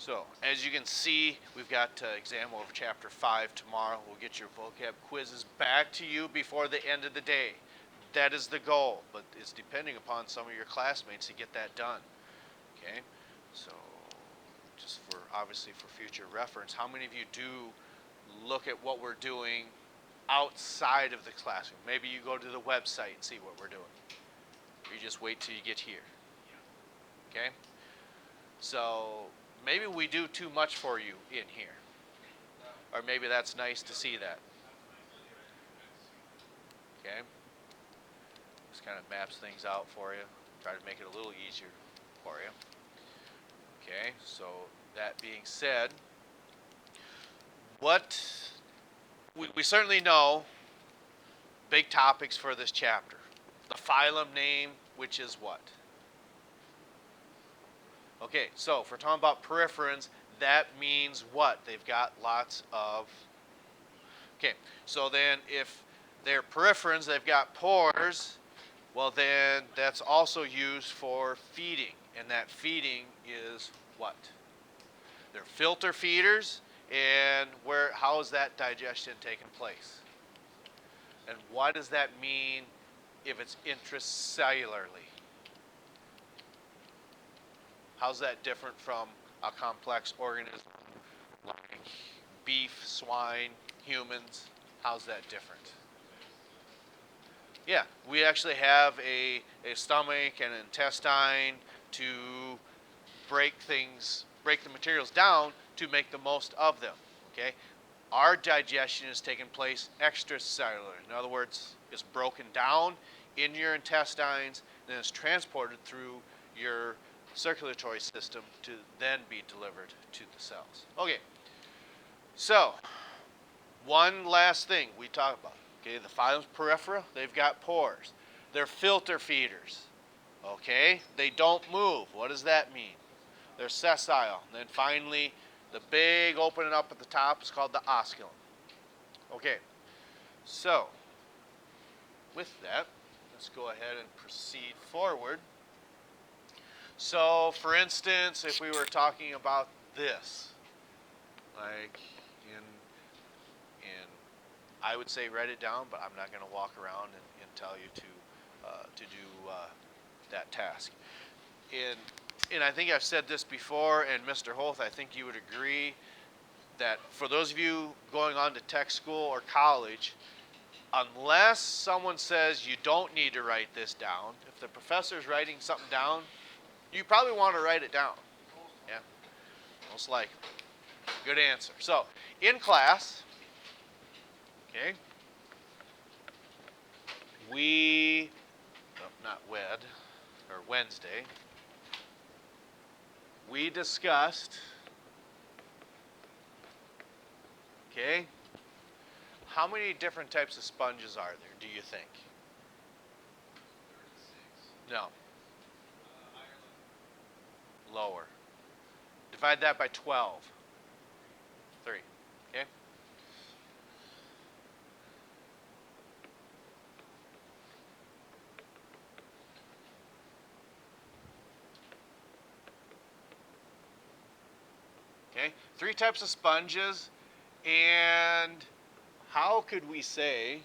So, as you can see, we've got exam over Chapter 5 tomorrow. We'll get your vocab quizzes back to you before the end of the day. That is the goal, but it's depending upon some of your classmates to get that done. Okay? So, just for, obviously for future reference, how many of you do look at what we're doing outside of the classroom? Maybe you go to the website and see what we're doing. Or you just wait till you get here. Okay? So, maybe we do too much for you in here. Or maybe that's nice to see that. Okay? Just kind of maps things out for you. Try to make it a little easier for you. Okay, so that being said, we certainly know big topics for this chapter. The phylum name, which is what? Okay, so if we're talking about poriferans, that means what? They've got lots of... Okay, so then if they're poriferans, they've got pores, well then that's also used for feeding. And that feeding is what? They're filter feeders, and how is that digestion taking place? And what does that mean if it's intracellularly? How's that different from a complex organism like beef, swine, humans? How's that different? Yeah, we actually have a stomach and an intestine to break the materials down to make the most of them. Okay? Our digestion is taking place extracellular. In other words, it's broken down in your intestines, and then it's transported through your circulatory system to then be delivered to the cells. Okay, so one last thing we talk about. Okay, the phylum Porifera, they've got pores. They're filter feeders. Okay, they don't move. What does that mean? They're sessile. And then finally, the big opening up at the top is called the osculum. Okay, so with that, let's go ahead and proceed forward. So, for instance, if we were talking about this, like I would say write it down, but I'm not going to walk around and tell you to do that task. And I think I've said this before, and Mr. Holt, I think you would agree that for those of you going on to tech school or college, unless someone says you don't need to write this down, if the professor's writing something down, you probably want to write it down. Yeah, most likely. Good answer. So, in class, okay, Wednesday, we discussed, okay, how many different types of sponges are there, do you think? 36. No. Lower. Divide that by 12. 3. Okay? Okay? 3 types of sponges, and how could we say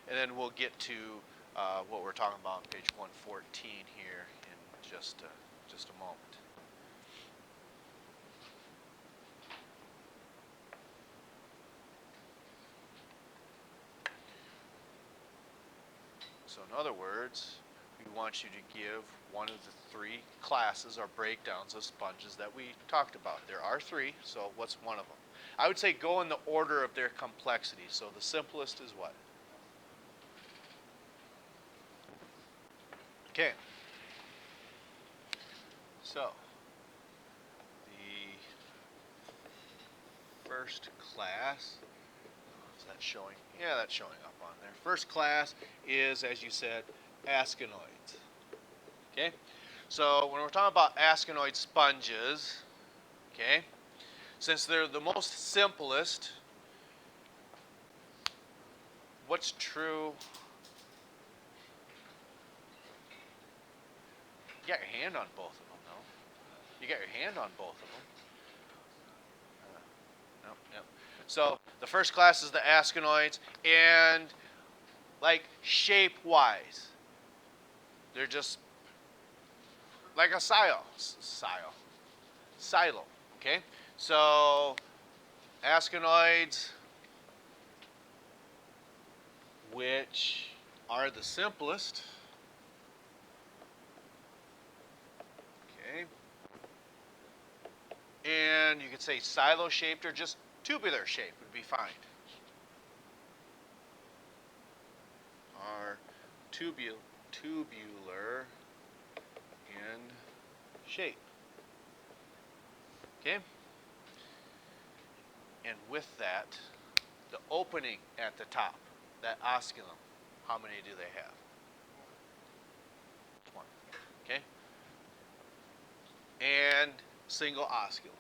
and then we'll get to what we're talking about on page 114 here in just a moment. So in other words, we want you to give one of the 3 classes or breakdowns of sponges that we talked about. There are 3, so what's one of them? I would say go in the order of their complexity. So the simplest is what? Okay. So, the first class, is that showing? Yeah, that's showing up on there. First class is, as you said, asconoids. Okay? So, when we're talking about asconoid sponges, okay, since they're the most simplest, what's true? You got your hand on both of them, though. You got your hand on both of them. Nope, yep. So the first class is the asconoids, and like shape-wise, they're just like a silo. Okay, so asconoids, which are the simplest. Okay, and you could say silo-shaped or just tubular shape would be fine. Are tubular in shape. Okay? And with that, the opening at the top, that osculum, how many do they have? One. Okay? And single osculum.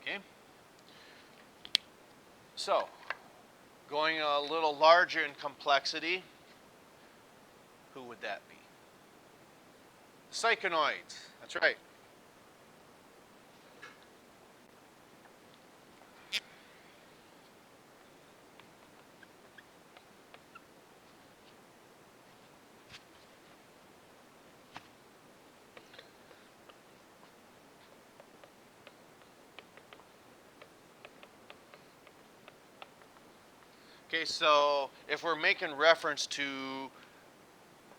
Okay? So, going a little larger in complexity, who would that be? The cycanoids. That's right. Okay, so if we're making reference to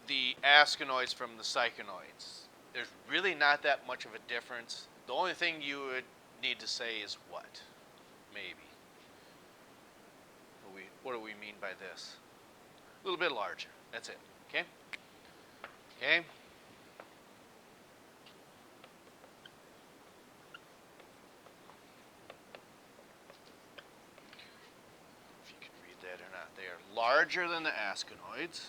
the asconoids from the cycanoids, there's really not that much of a difference. The only thing you would need to say is what? Maybe. What do we mean by this? A little bit larger. That's it. Okay? Okay? If you can read that or not. They are larger than the asconoids.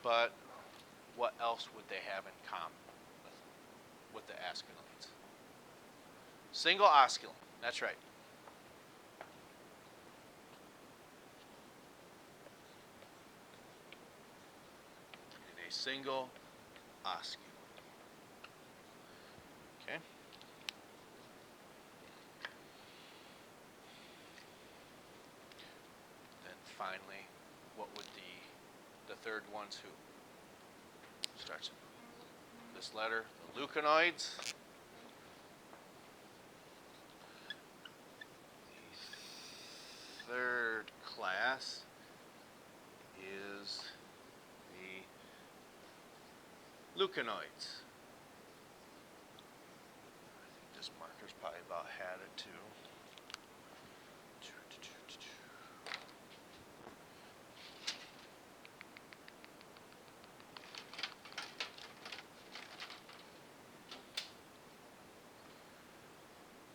But what else would they have in common with the asconoids? Single osculum. That's right. And a single osculum. Okay? Then finally, what would the third one's who? Starts with this letter, the leuconoids. The third class is the leuconoids. I think this marker's probably about had it too.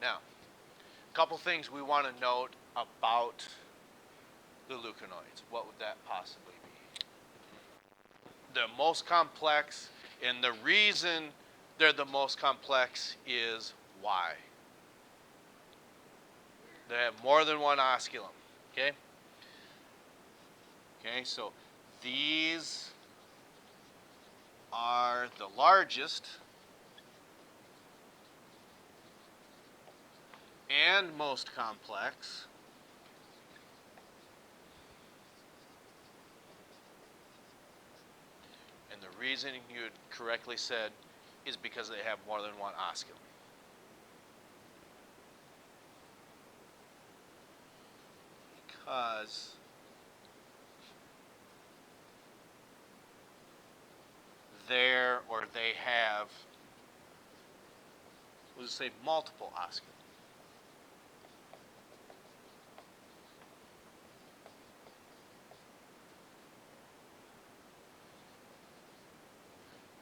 Now, a couple things we want to note about the leuconoids. What would that possibly be? The most complex, and the reason they're the most complex is why. They have more than one osculum. Okay? Okay, so these are the largest and most complex. And the reason you had correctly said is because they have more than one osculum. Because they have, we'll just say multiple osculum.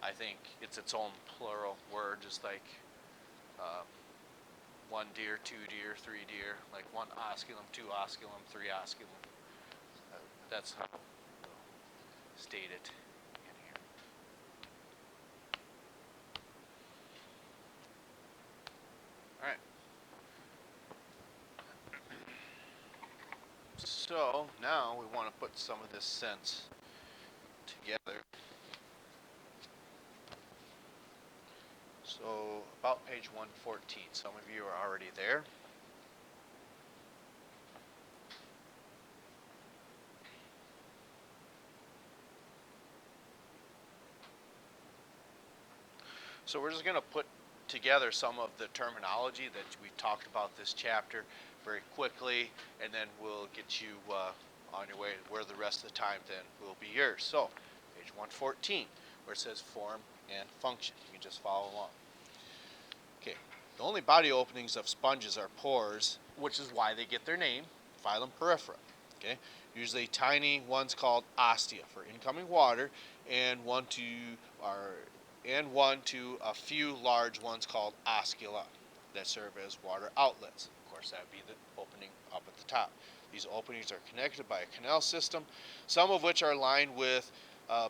I think it's its own plural word, just like one deer, two deer, three deer. Like 1 osculum, 2 osculum, 3 osculum. That's how we'll state it in here. All right. So now we want to put some of this sense together. So about page 114. Some of you are already there. So we're just going to put together some of the terminology that we talked about this chapter very quickly, and then we'll get you on your way where the rest of the time then will be yours. So page 114, where it says form and function. You can just follow along. Okay, the only body openings of sponges are pores, which is why they get their name, phylum Porifera. Okay, usually tiny ones called ostia for incoming water, and one to a few large ones called oscula that serve as water outlets. Of course, that would be the opening up at the top. These openings are connected by a canal system, some of which are lined with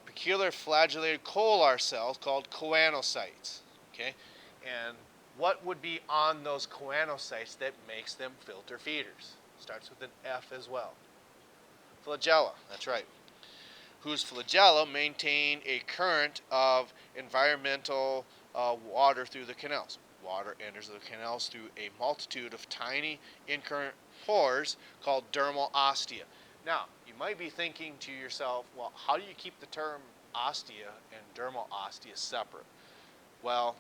peculiar flagellated colar cells called choanocytes. Okay, and what would be on those choanocytes that makes them filter feeders? Starts with an F as well. Flagella, that's right. Whose flagella maintain a current of environmental water through the canals. Water enters the canals through a multitude of tiny incurrent pores called dermal ostia. Now, you might be thinking to yourself, well, how do you keep the term ostia and dermal ostia separate? Well,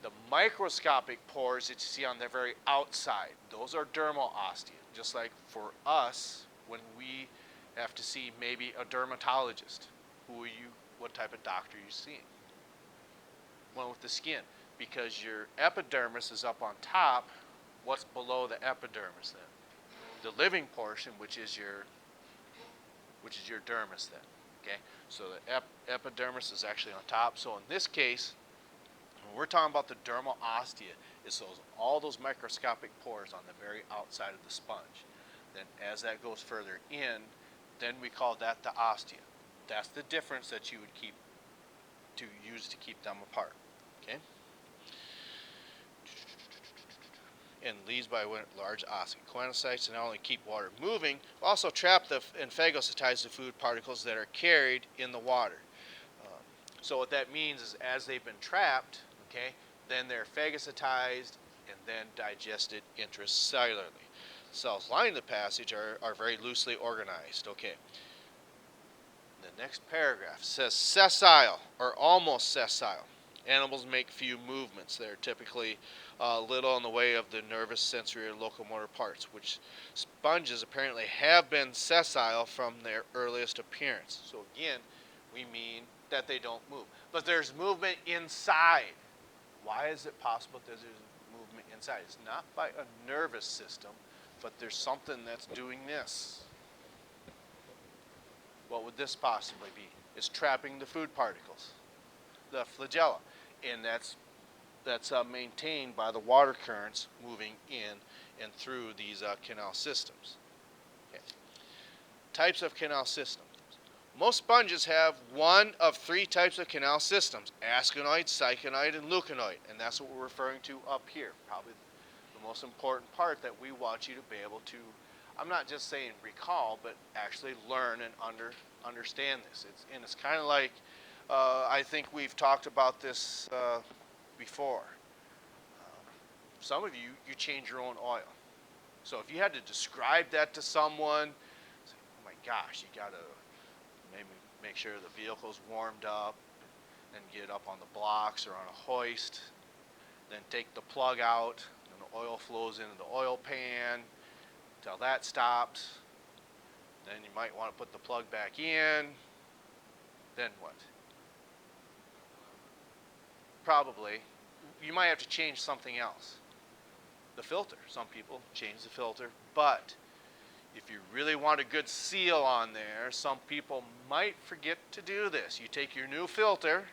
the microscopic pores that you see on the very outside, those are dermal ostia. Just like for us, when we have to see maybe a dermatologist, what type of doctor are you seeing? One with the skin. Because your epidermis is up on top, what's below the epidermis then? The living portion, which is your dermis then. Okay? So the epidermis is actually on top. So in this case, when we're talking about the dermal ostia, it's all those microscopic pores on the very outside of the sponge. Then as that goes further in, then we call that the ostia. That's the difference that you would use to keep them apart. Okay? And leads by large ostia. Choanocytes not only keep water moving, but also trap and phagocytize the food particles that are carried in the water. So what that means is as they've been trapped, okay, then they're phagocytized and then digested intracellularly. Cells lining the passage are very loosely organized. Okay. The next paragraph says sessile or almost sessile. Animals make few movements. They're typically little in the way of the nervous, sensory, or locomotor parts, which sponges apparently have been sessile from their earliest appearance. So again, we mean that they don't move. But there's movement inside. Why is it possible that there's movement inside? It's not by a nervous system, but there's something that's doing this. What would this possibly be? It's trapping the food particles, the flagella, and that's maintained by the water currents moving in and through these canal systems. Okay. Types of canal systems. Most sponges have one of 3 types of canal systems: asconoid, cyclonoid, and leuconoid, and that's what we're referring to up here. Probably the most important part that we want you to be able to, I'm not just saying recall, but actually learn and understand this. It's kind of like, I think we've talked about this before. Some of you change your own oil. So if you had to describe that to someone, say, oh my gosh, you got to maybe make sure the vehicle's warmed up, then get up on the blocks or on a hoist, then take the plug out, and the oil flows into the oil pan until that stops. Then you might want to put the plug back in. Then what? Probably, you might have to change something else. The filter. Some people change the filter, but if you really want a good seal on there, some people might forget to do this. You take your new filter,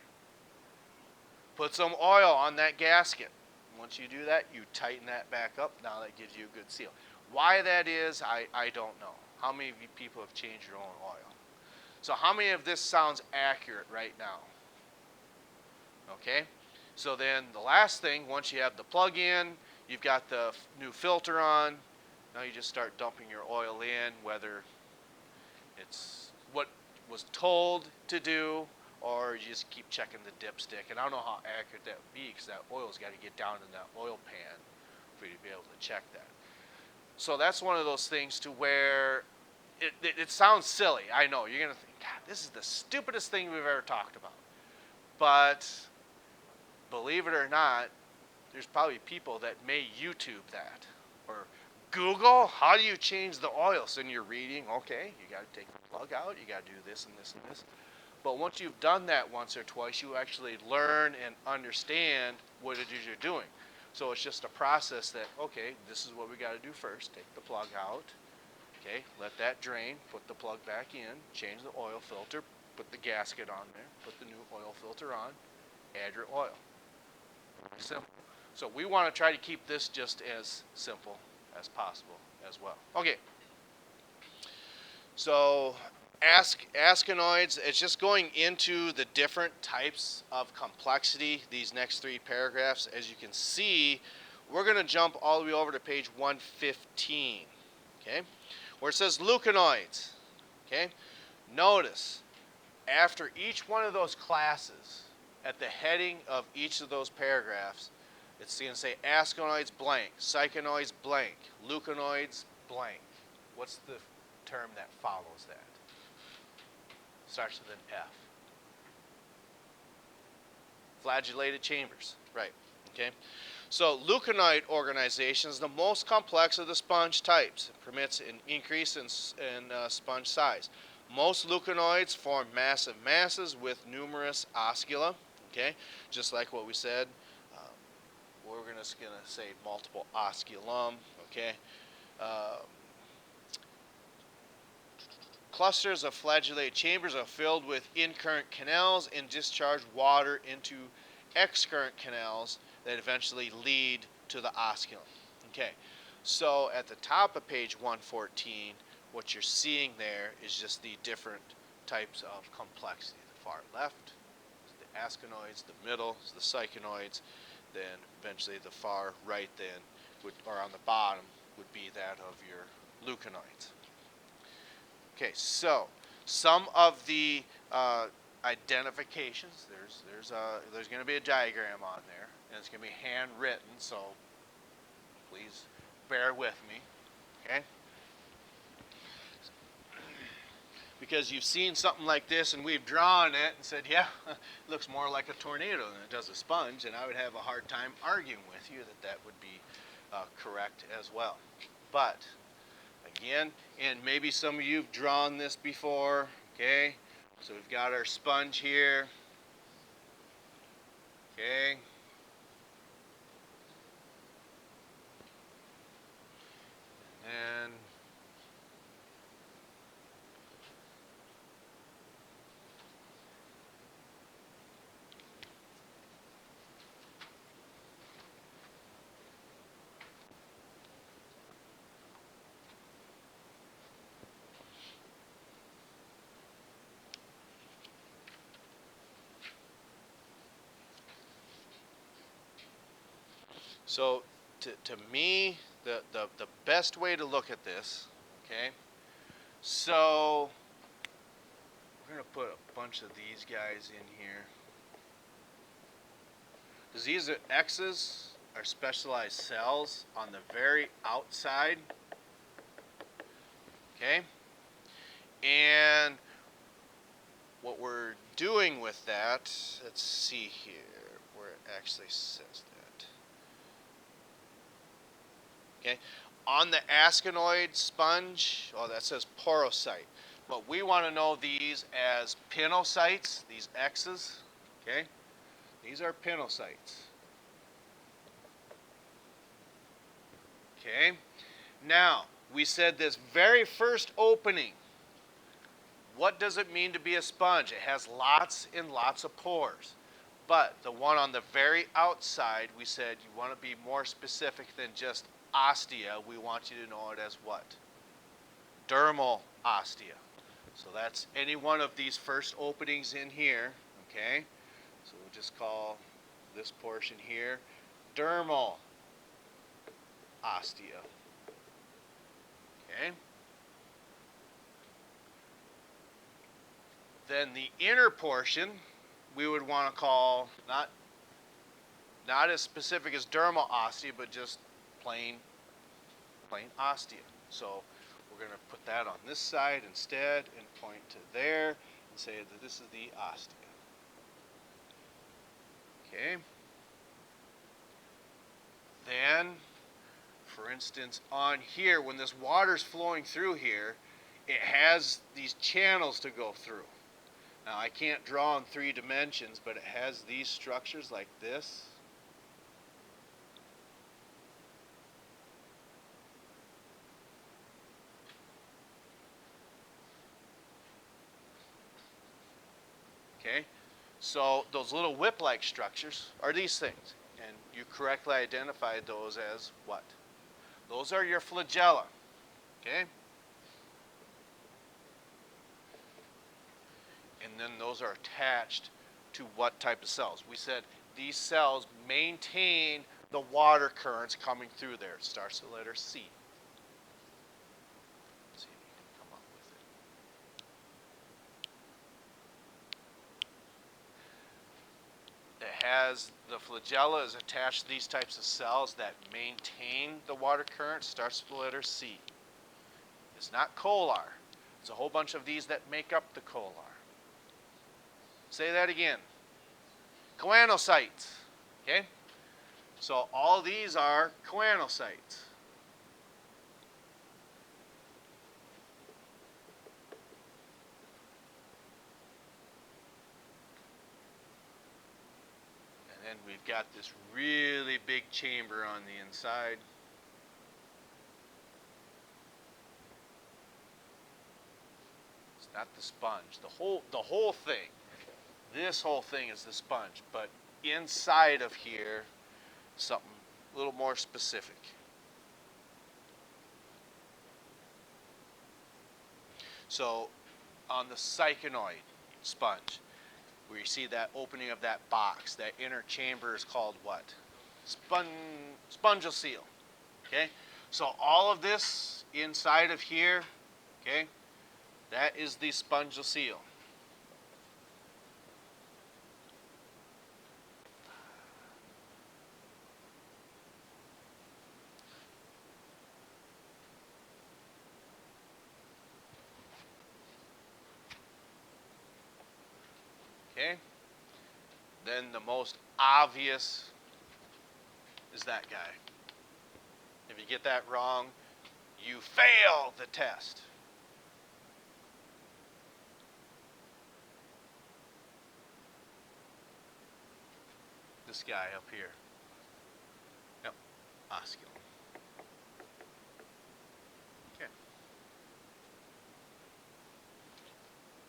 put some oil on that gasket. Once you do that, you tighten that back up. Now that gives you a good seal. Why that is, I don't know. How many of you people have changed your own oil? So how many of this sounds accurate right now? Okay, so then the last thing, once you have the plug in, you've got the new filter on, now you just start dumping your oil in, whether it's what was told to do or you just keep checking the dipstick. And I don't know how accurate that would be because that oil's got to get down in that oil pan for you to be able to check that. So that's one of those things to where it sounds silly. I know, you're going to think, God, this is the stupidest thing we've ever talked about. But believe it or not, there's probably people that may YouTube that or Google, how do you change the oil? So you're reading, okay, you got to take the plug out, you got to do this and this and this. But once you've done that once or twice, you actually learn and understand what it is you're doing. So it's just a process that, okay, this is what we got to do first. Take the plug out, okay, let that drain, put the plug back in, change the oil filter, put the gasket on there, put the new oil filter on, add your oil. Simple. So we want to try to keep this just as simple as possible as well. Okay. So askinoids, it's just going into the different types of complexity, these next three paragraphs. As you can see, we're going to jump all the way over to page 115, okay, where it says leuconoids, okay. Notice, after each one of those classes, at the heading of each of those paragraphs, it's going to say askinoids blank, cycanoids blank, leuconoids blank. What's the term that follows that? Starts with an F. Flagellated chambers, right, okay. So leuconoid organization is the most complex of the sponge types. It permits an increase in sponge size. Most leuconoids form massive masses with numerous oscula, okay, just like what we said. We're going to say multiple osculum, okay. Clusters of flagellated chambers are filled with incurrent canals and discharge water into excurrent canals that eventually lead to the osculum. Okay, so at the top of page 114, what you're seeing there is just the different types of complexity. The far left is the askinoids, the middle is the cycanoids, then eventually the far right then, or on the bottom, would be that of your leuconoids. Okay, so some of the identifications, there's going to be a diagram on there, and it's going to be handwritten, so please bear with me, okay? Because you've seen something like this, and we've drawn it and said, yeah, it looks more like a tornado than it does a sponge, and I would have a hard time arguing with you that that would be correct as well. But again, and maybe some of you have drawn this before, okay? So we've got our sponge here, okay? And so to me, the best way to look at this, okay? So we're going to put a bunch of these guys in here. Because these are X's are specialized cells on the very outside, okay? And what we're doing with that, let's see here where it actually says that. Okay, on the askinoid sponge, oh, that says porocyte. But we want to know these as pinocytes, these X's, okay? These are pinocytes. Okay, now we said this very first opening. What does it mean to be a sponge? It has lots and lots of pores. But the one on the very outside, we said you want to be more specific than just ostia, we want you to know it as what? Dermal ostia. So that's any one of these first openings in here, okay? So we'll just call this portion here dermal ostia, okay? Then the inner portion we would want to call not as specific as dermal ostia, but just plain ostia. So we're going to put that on this side instead and point to there and say that this is the ostia. Okay. Then, for instance, on here, when this water's flowing through here, it has these channels to go through. Now, I can't draw in 3 dimensions, but it has these structures like this. Okay, so those little whip-like structures are these things, and you correctly identified those as what? Those are your flagella, okay? And then those are attached to what type of cells? We said these cells maintain the water currents coming through there. It starts with the letter C. Let's see if you can come up with it. It has the flagella is attached to these types of cells that maintain the water current. Starts with the letter C. It's not colar. It's a whole bunch of these that make up the colar. Say that again. Choanocytes. Okay? So all these are choanocytes. And then we've got this really big chamber on the inside. It's not the sponge. The whole thing. This whole thing is the sponge, but inside of here, something a little more specific. So, on the cycanoid sponge, where you see that opening of that box, that inner chamber is called what? Spongial seal. Okay? So all of this inside of here, okay, that is the spongial seal. Okay? Then the most obvious is that guy. If you get that wrong, you fail the test. This guy up here. Yep, osculum. Okay.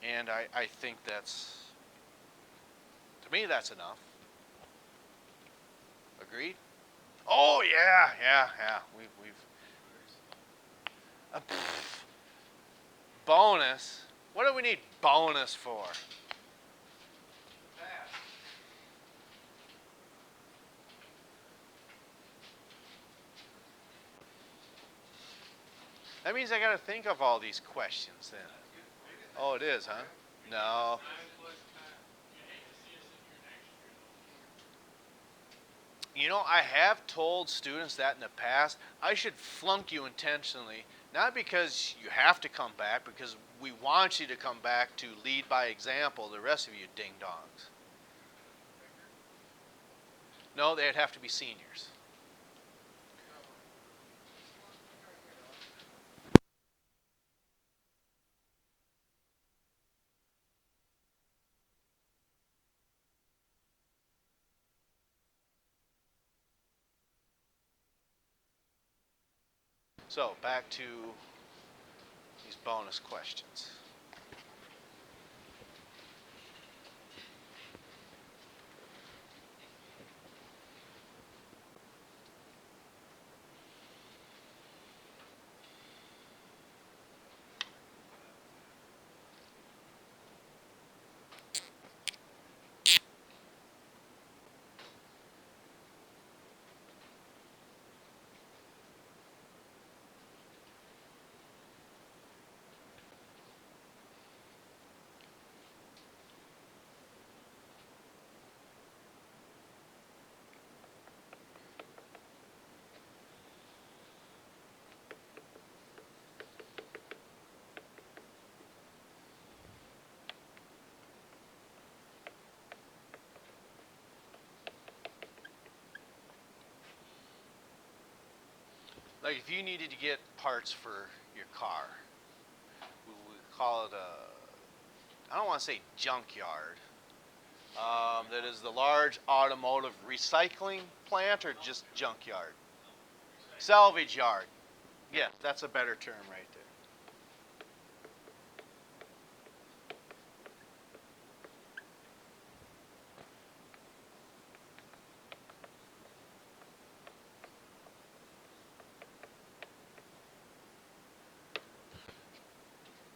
And I think that's, to me, that's enough. Agreed? Oh, yeah. We've bonus? What do we need bonus for? That means I got to think of all these questions then. Oh, it is, huh? No. You know, I have told students that in the past. I should flunk you intentionally, not because you have to come back, because we want you to come back to lead by example, the rest of you ding-dongs. No, they'd have to be seniors. So, back to these bonus questions. Like if you needed to get parts for your car, we call it I don't want to say junkyard. That is the large automotive recycling plant or just junkyard? Salvage yard. Yeah, that's a better term right there.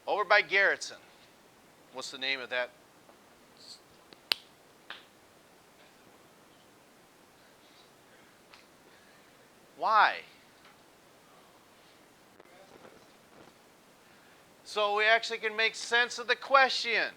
Over by Garrettson. What's the name of that? Why? So we actually can make sense of the question.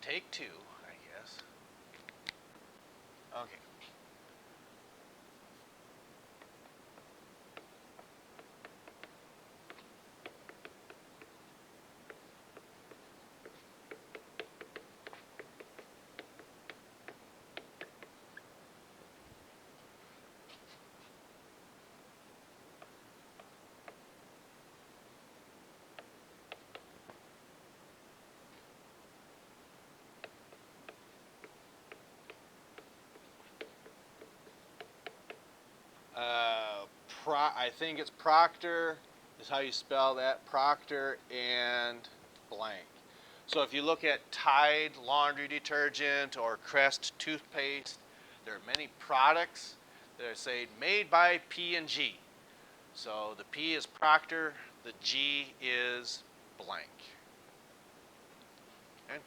Take two, I guess. Okay. I think it's Proctor is how you spell that. Proctor and blank. So if you look at Tide laundry detergent or Crest toothpaste, there are many products that are say made by P&G. So the P is Proctor, the G is blank. Okay?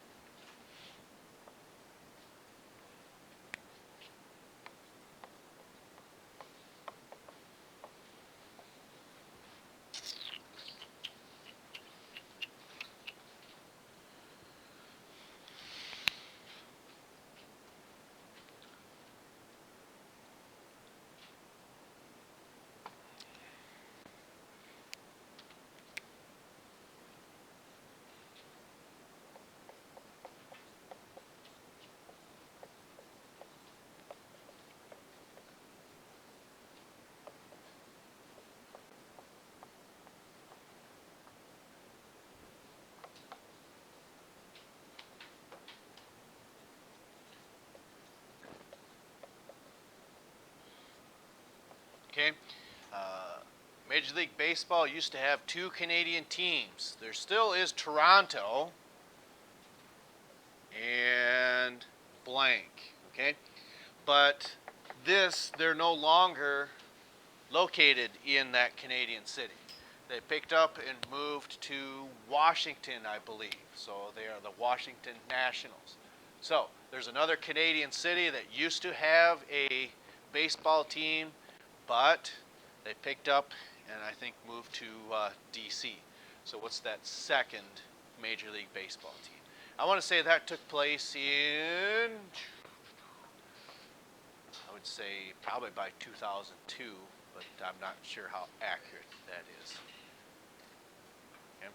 Okay. Uh, Major League Baseball used to have two Canadian teams. There still is Toronto and blank. Okay. But they're no longer located in that Canadian city. They picked up and moved to Washington, I believe. So they are the Washington Nationals. So there's another Canadian city that used to have a baseball team, but they picked up and I think moved to D.C. So what's that second Major League Baseball team? I want to say that took place in, I would say probably by 2002, but I'm not sure how accurate that is. Okay.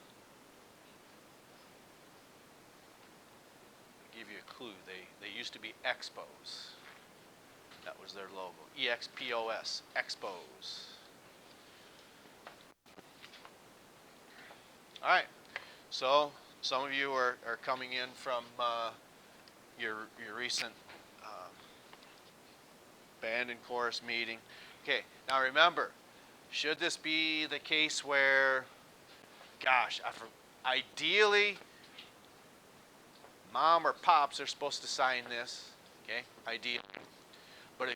I'll give you a clue. They used to be Expos. That was their logo. EXPOS. Expos. All right. So some of you are coming in from your recent band and chorus meeting. Okay. Now remember, should this be the case where, gosh, ideally, mom or pops are supposed to sign this. Okay. Ideally, but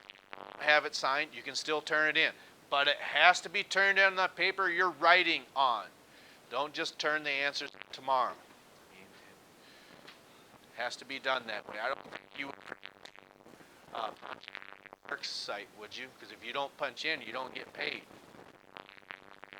have it signed, you can still turn it in. But it has to be turned in on the paper you're writing on. Don't just turn the answers tomorrow. I mean, it has to be done that way. I don't think you would work site, would you? Because if you don't punch in, you don't get paid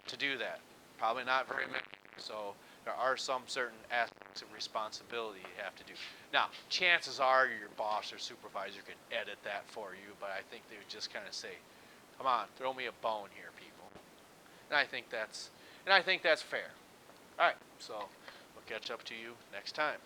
to do that. Probably not very many. So there are some certain aspects of responsibility you have to do. Now, chances are your boss or supervisor can edit that for you, but I think they would just kind of say, "Come on, throw me a bone here, people." And I think that's fair. All right, so we'll catch up to you next time.